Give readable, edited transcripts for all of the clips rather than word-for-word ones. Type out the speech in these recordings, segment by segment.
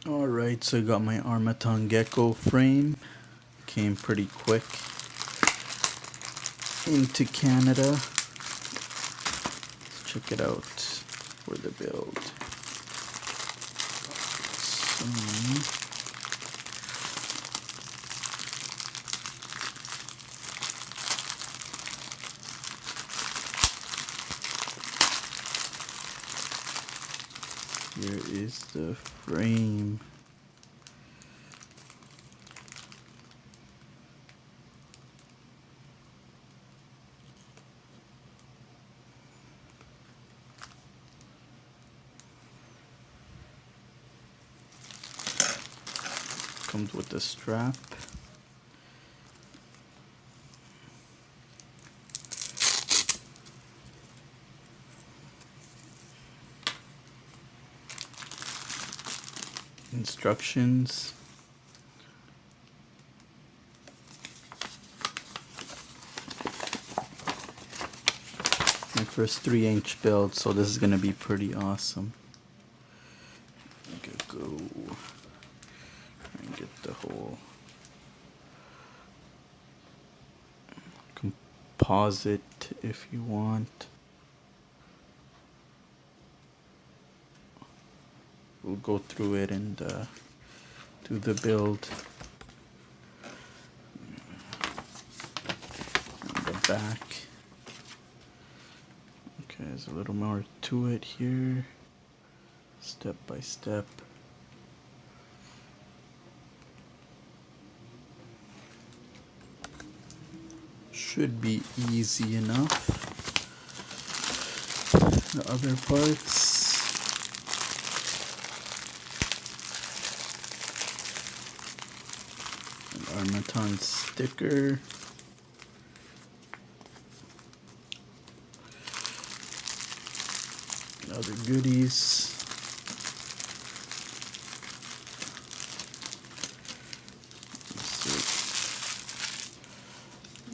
Alright, so I got my Armattan Gecko frame. Came pretty quick into Canada. Let's check it out for the build. So, here is the frame. Comes with the strap. Instructions. My first 3-inch build, so this is gonna be pretty awesome. Go and get the whole composite if you want. We'll go through it and do the build. On the back. Okay, there's a little more to it here. Step by step. Should be easy enough. The other parts. An Armattan sticker. Other goodies.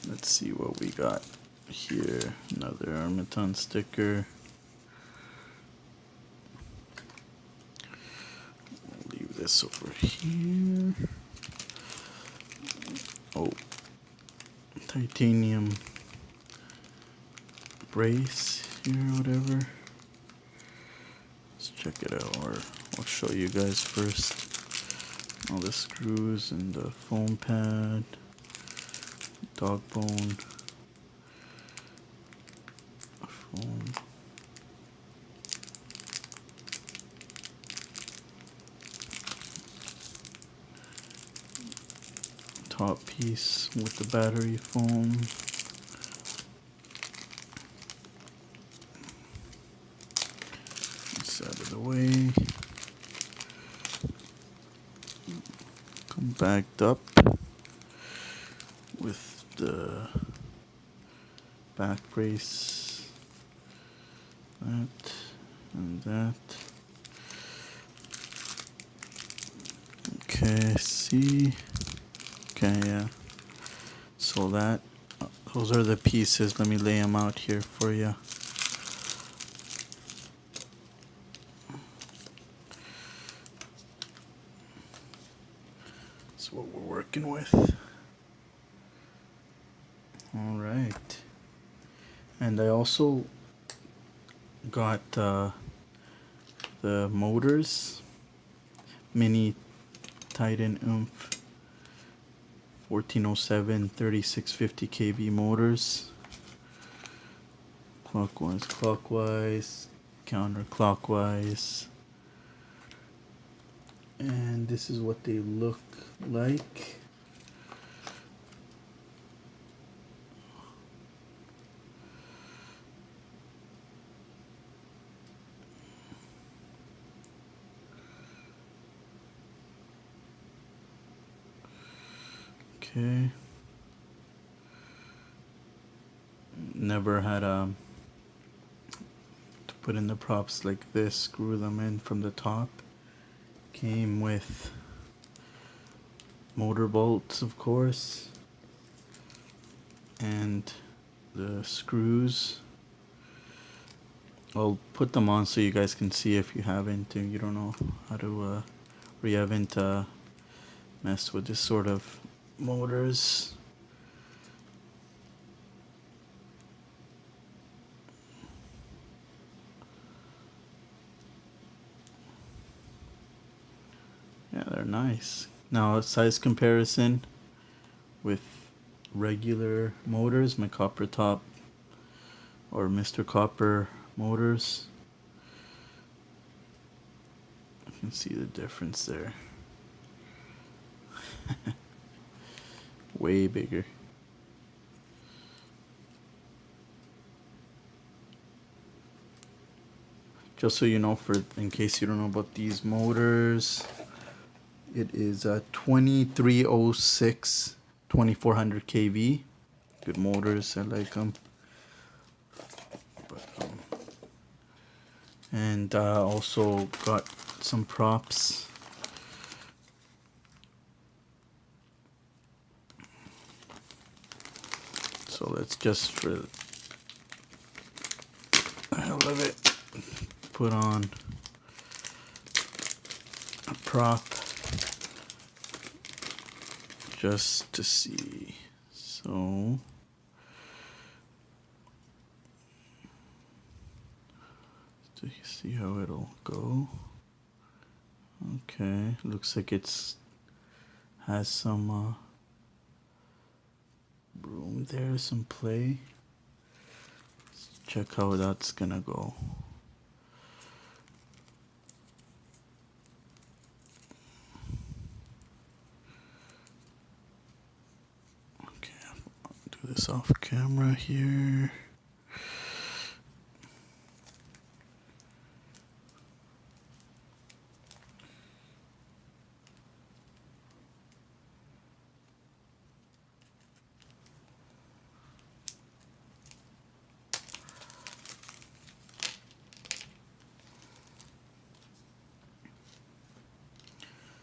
Let's see what we got here. Another Armattan sticker. I'll leave this over here. Oh, titanium brace here, whatever. Let's check it out, or I'll show you guys first. All the screws and the foam pad, dog bone, foam. Top piece with the battery foam. This out of the way. Come backed up with the back brace. That and that. Okay, see. Okay, yeah. So that, those are the pieces. Let me lay them out here for you. That's what we're working with. All right. And I also got the motors, mini Titan Oomph 1407 3650 kV motors. Clockwise, counterclockwise. And this is what they look like. Okay. Never had to put in the props like this, screw them in from the top. Came with motor bolts, of course, and the screws. I'll put them on so you guys can see if you haven't, you don't know how to or you haven't messed with this sort of motors. Yeah, they're nice. Now, size comparison with regular motors, my copper top or Mr. Copper motors. You can see the difference there. Way bigger. Just so you know, in case you don't know about these motors, it is a 2306 2400 kV. Good motors, I like them. And also got some props. So let's just, for the hell of it, put on a prop just to see. So do you see how it'll go? Okay, looks like it's has some room there, some play. Let's check how that's gonna go. Okay, I'll do this off camera here.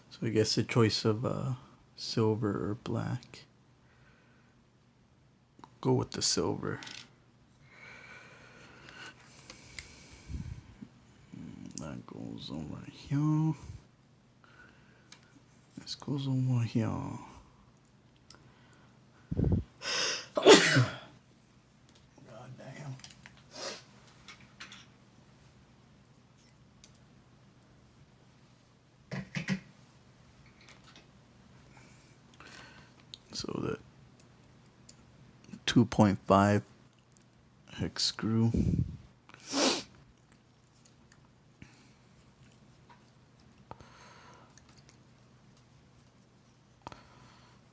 So I guess a choice of silver or black. Go with the silver. That goes over here. This goes over here. God damn. So the 2.5 hex screw.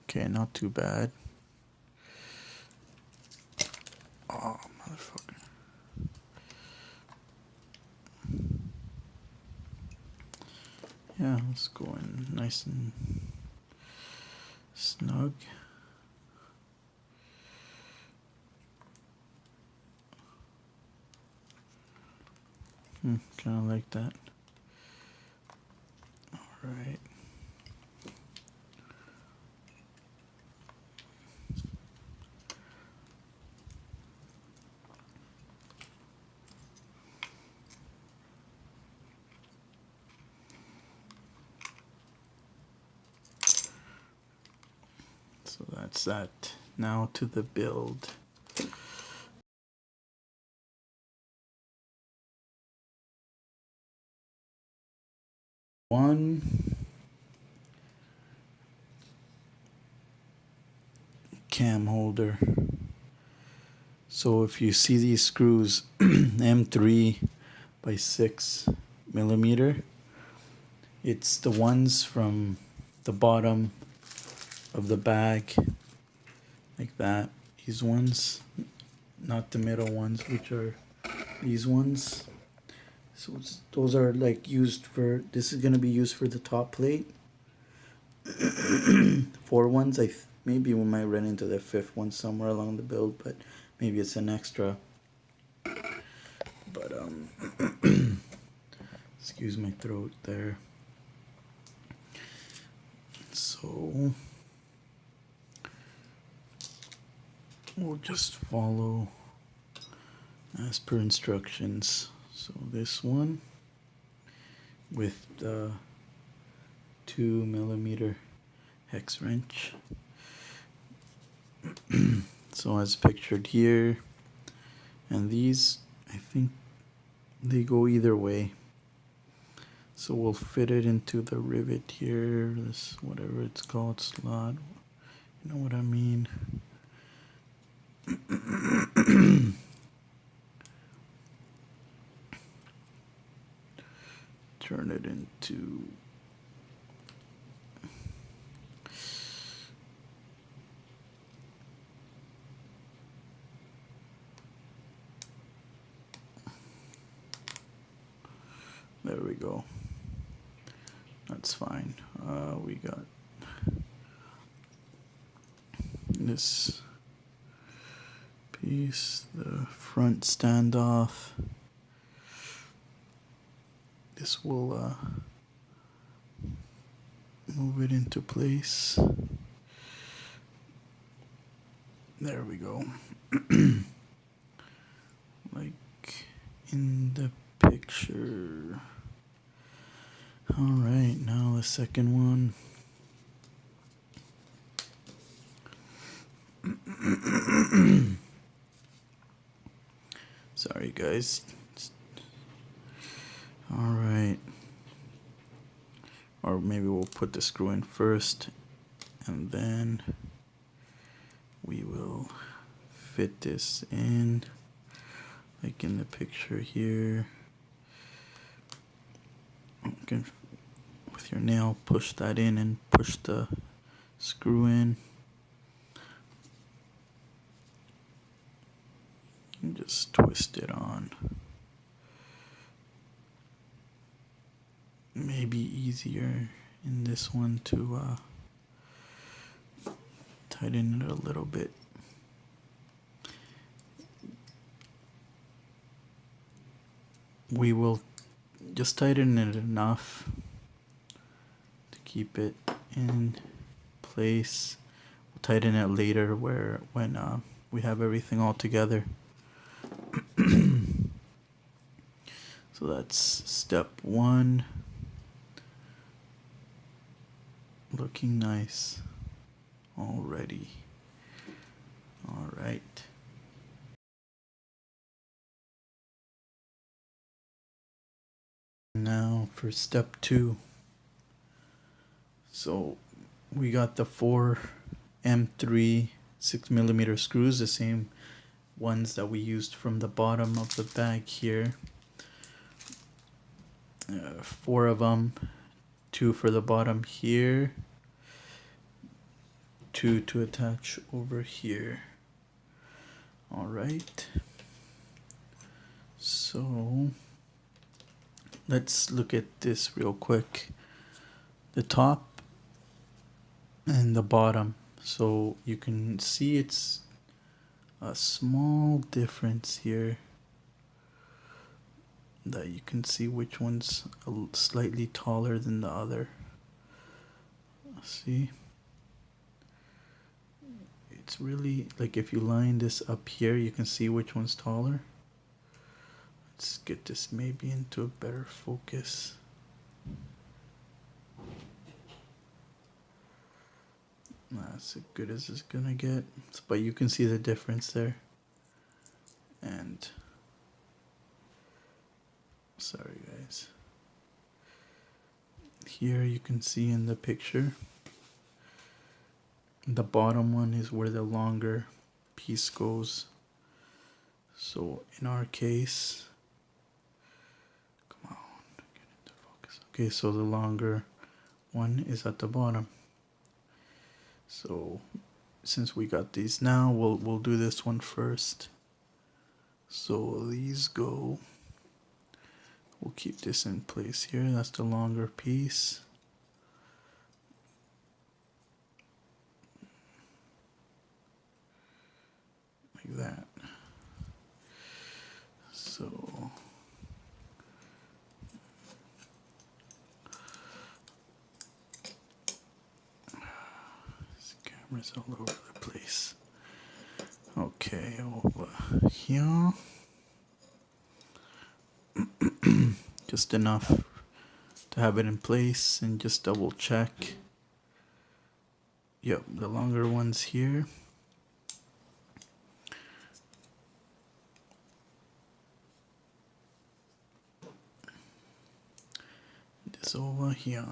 Okay, not too bad. Oh, motherfucker. Yeah, let's go in nice and snug. Kind of like that. All right. So that's that. Now to the build. One cam holder. So if you see these screws, M3 by 6 millimeter, it's the ones from the bottom of the bag, like that. These ones, not the middle ones, which are these ones. So those are like used for, this is going to be used for the top plate. 4 ones, maybe we might run into the 5th one somewhere along the build, but maybe it's an extra. But excuse my throat there. So we'll just follow as per instructions. So this one with the 2mm hex wrench. So as pictured here, and these, I think they go either way. So we'll fit it into the rivet here, this whatever it's called, slot. You know what I mean? Turn it into there we go. That's fine. We got this piece, the front standoff. This will move it into place. There we go. Like in the picture. Alright, now the second one. Sorry guys. Alright. Or maybe we'll put the screw in first and then we will fit this in like in the picture here. You can, with your nail, push that in and push the screw in. And just twist it on. Maybe easier in this one to tighten it a little bit. We will just tighten it enough to keep it in place. We'll tighten it later when we have everything all together. So that's step one. Looking nice already. All right. Now for step two. So we got the 4 M3 6mm screws, the same ones that we used from the bottom of the bag here. 4 of them, 2 for the bottom here, 2 to attach over here. All right. So let's look at this real quick. The top and the bottom. So you can see it's a small difference here. That you can see which one's slightly taller than the other. See? It's really, like if you line this up here, you can see which one's taller. Let's get this maybe into a better focus. That's as good as it's gonna get. But you can see the difference there. And sorry guys. Here you can see in the picture, the bottom one is where the longer piece goes. So in our case, come on, get into focus. Okay, so the longer one is at the bottom. So since we got these now, we'll do this one first. So these go. We'll keep this in place here. That's the longer piece. Like that. So this camera's all over the place. Okay, over here. Just enough to have it in place and just double check. Yep, the longer one's here. This over here.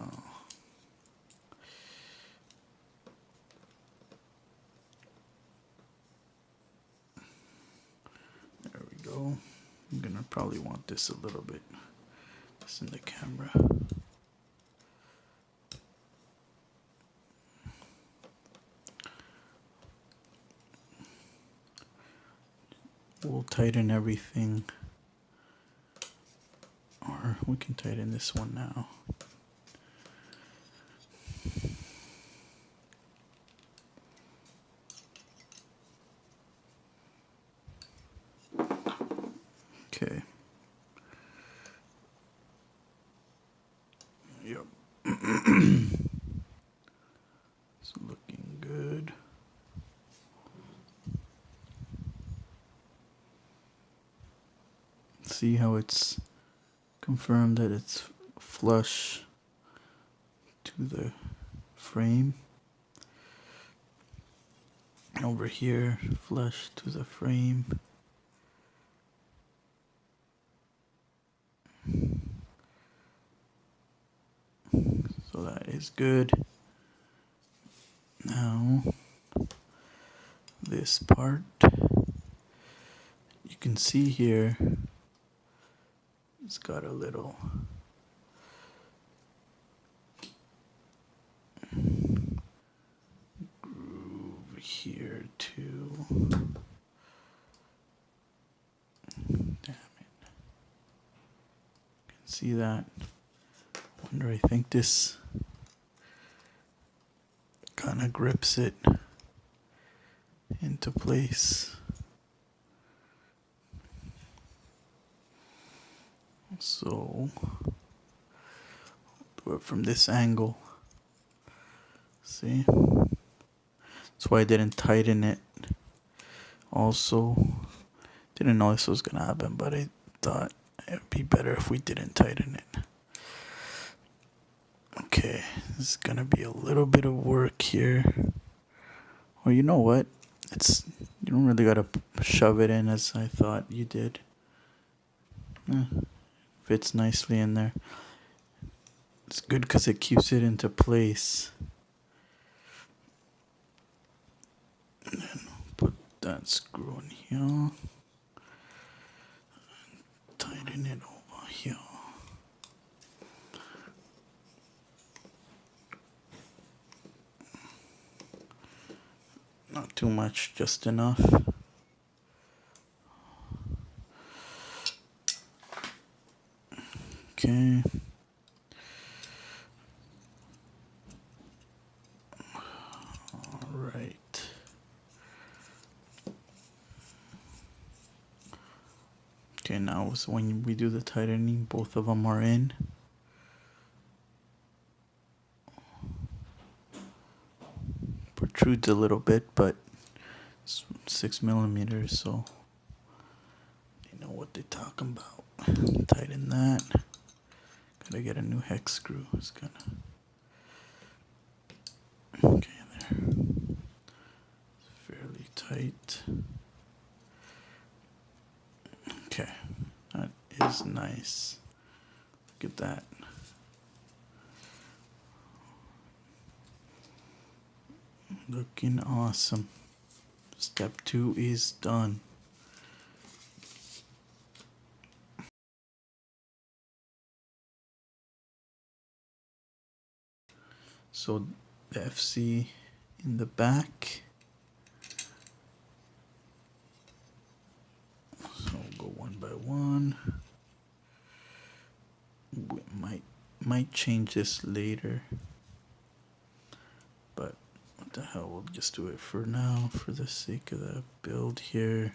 There we go. I'm gonna probably want this a little bit. This in the camera. We'll tighten everything. Or we can tighten this one now. Okay. Yep. It's looking good. See how it's confirmed that it's flush to the frame. Over here, flush to the frame. So that is good. Now, this part, you can see here, it's got a little groove here too. Damn it. You can see that. Wonder, I think this kind of grips it into place. So, do it from this angle. See? That's why I didn't tighten it. Also, didn't know this was gonna happen, but I thought it would be better if we didn't tighten it. Okay, this is gonna be a little bit of work here. Or you know what? You don't really gotta shove it in as I thought you did. Fits nicely in there. It's good because it keeps it into place. And then put that screw in here. Tighten it over here. Not too much, just enough. Okay. All right. Okay, now is when we do the tightening, both of them are in. Protrudes a little bit, but it's 6 millimeters, so they know what they're talking about. Tighten that. Gotta get a new hex screw. It's gonna. Okay, there. It's fairly tight. Okay, that is nice. Look at that. Looking awesome. Step 2 is done. So the FC in the back. So we'll go one by one. We might change this later, but what the hell, we'll just do it for now for the sake of the build here.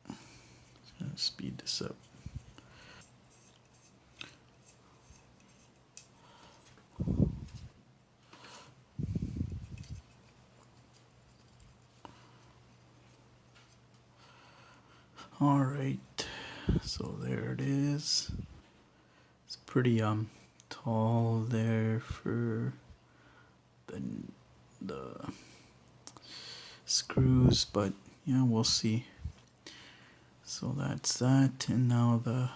Just gonna speed this up. All right, So there it is. It's pretty tall there for the screws, but yeah, we'll see. So that's that, and now the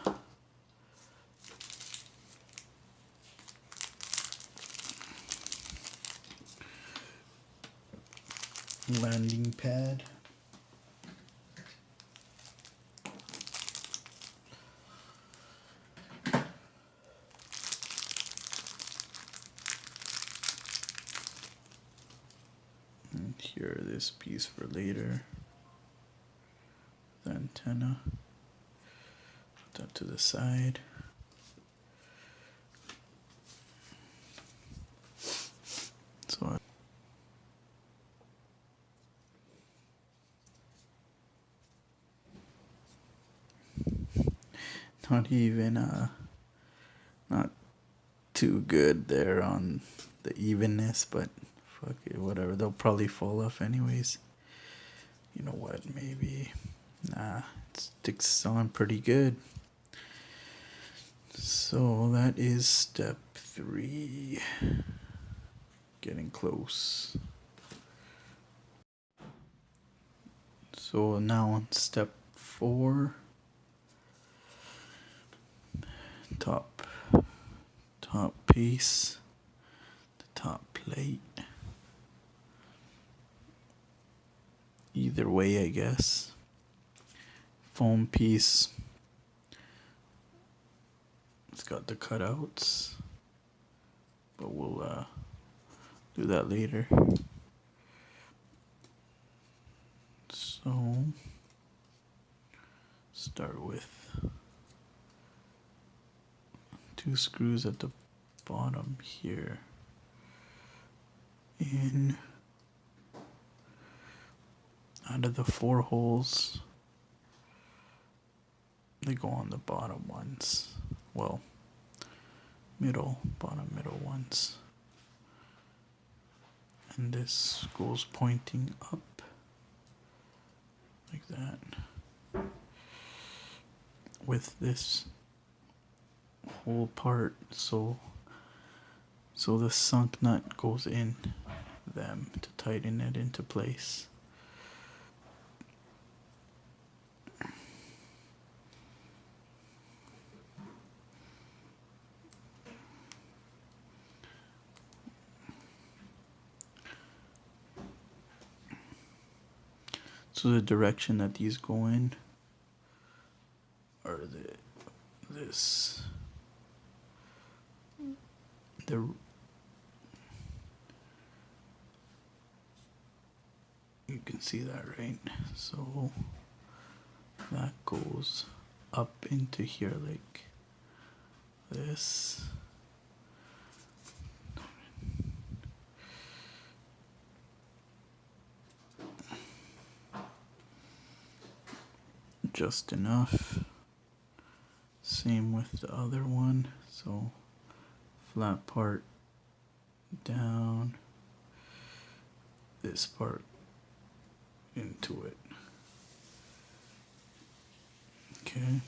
landing pad. And here, this piece for later. The antenna. Put that to the side. So not even not too good there on the evenness, but fuck it, whatever. They'll probably fall off anyways. You know what? Maybe. Nah, it sticks on pretty good. So that is step 3. Getting close. So now on step 4. Top piece. The top plate. Either way, I guess. Foam piece. It's got the cutouts, but we'll do that later. So start with 2 screws at the bottom here. In out of the 4 holes, they go on the bottom ones. Well, bottom middle ones. And this goes pointing up like that. With this whole part, so the sunk nut goes in them to tighten it into place. So the direction that these go in are you can see that, right? So that goes up into here like this. Just enough. Same with the other one. So flat part down, this part into it. Okay.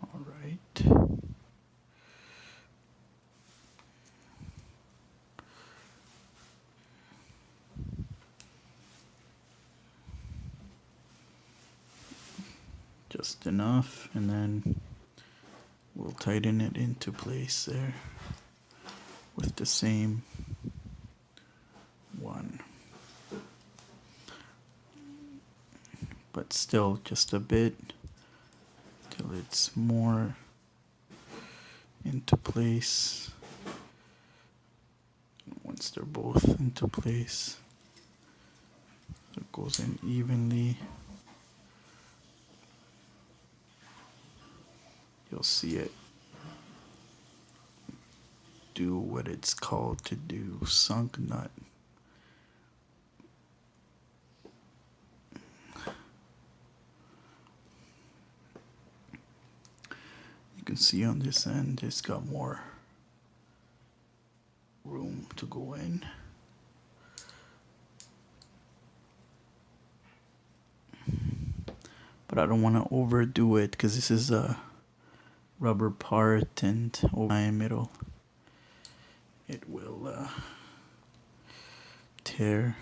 All right. Just enough, and then we'll tighten it into place there with the same one. But still just a bit till it's more into place. Once they're both into place, it goes in evenly. You'll see it do what it's called to do, sunk nut. You can see on this end it's got more room to go in. but I don't want to overdo it because this is a rubber part, and over time it will tear.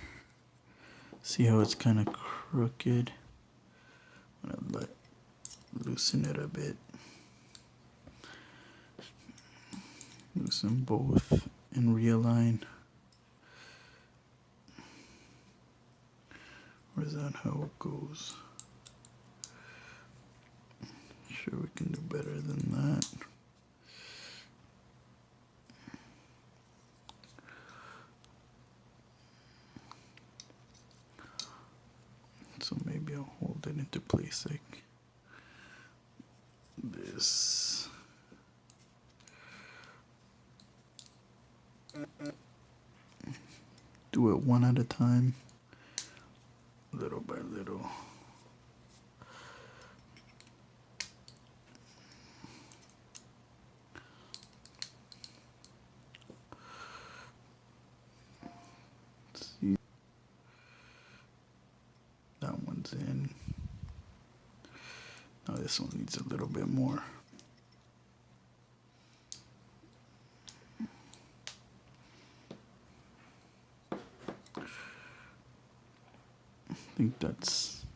See how it's kind of crooked? I'm gonna loosen it a bit. Loosen both and realign. Or is that how it goes? Sure, we can do better than that. So maybe I'll hold it into place like this. Do it one at a time, little by little. See, that one's in. Now this one needs a little bit more. I think it's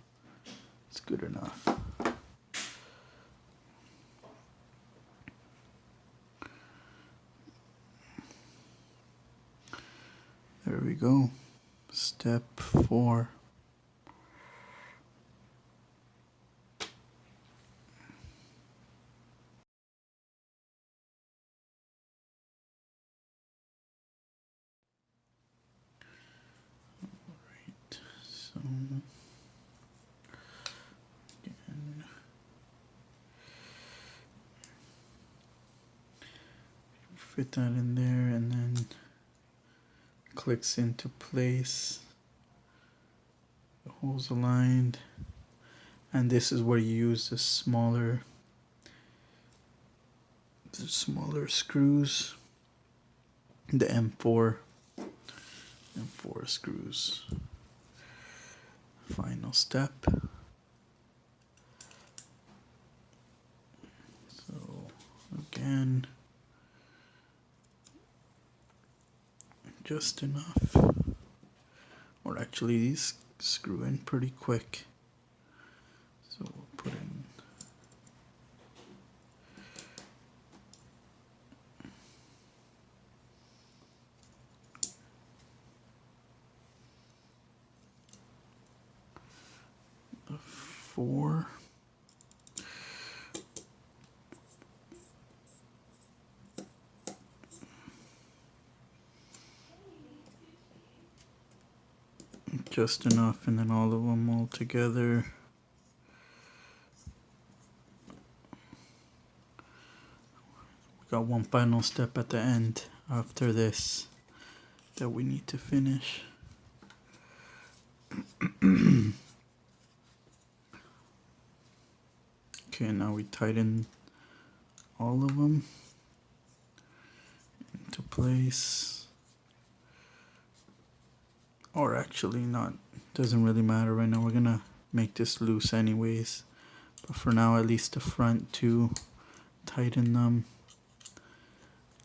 good enough. There we go. Step 4. Alright, so again, fit that in there and then clicks into place. The holes aligned, and this is where you use the smaller screws, the M4 screws. Final step. So again, just enough, or actually these screw in pretty quick, so we'll put in the 4. Just enough, and then all of them all together. We got one final step at the end after this that we need to finish. Okay, now we tighten all of them into place. Or actually not, doesn't really matter right now. We're gonna make this loose anyways. But for now, at least the front two, tighten them.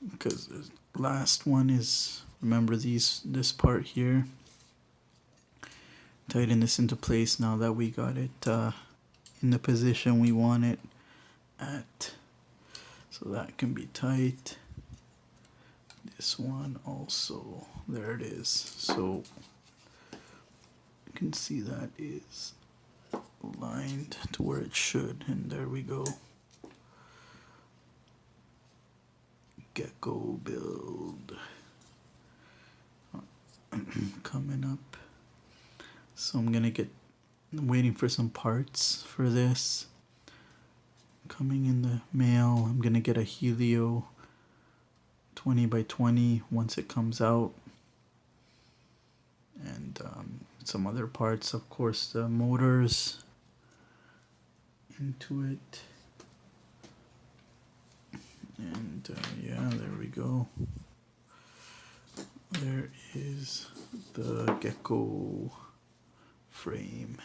Because the last one is, remember this part here. Tighten this into place now that we got it in the position we want it at. So that can be tight. This one also, there it is. So you can see that is aligned to where it should, and there we go. Gecko build coming up. So I'm waiting for some parts for this coming in the mail. I'm gonna get a Helio 20x20 once it comes out, and some other parts, of course, the motors into it, and yeah, there we go. There is the Gecko frame.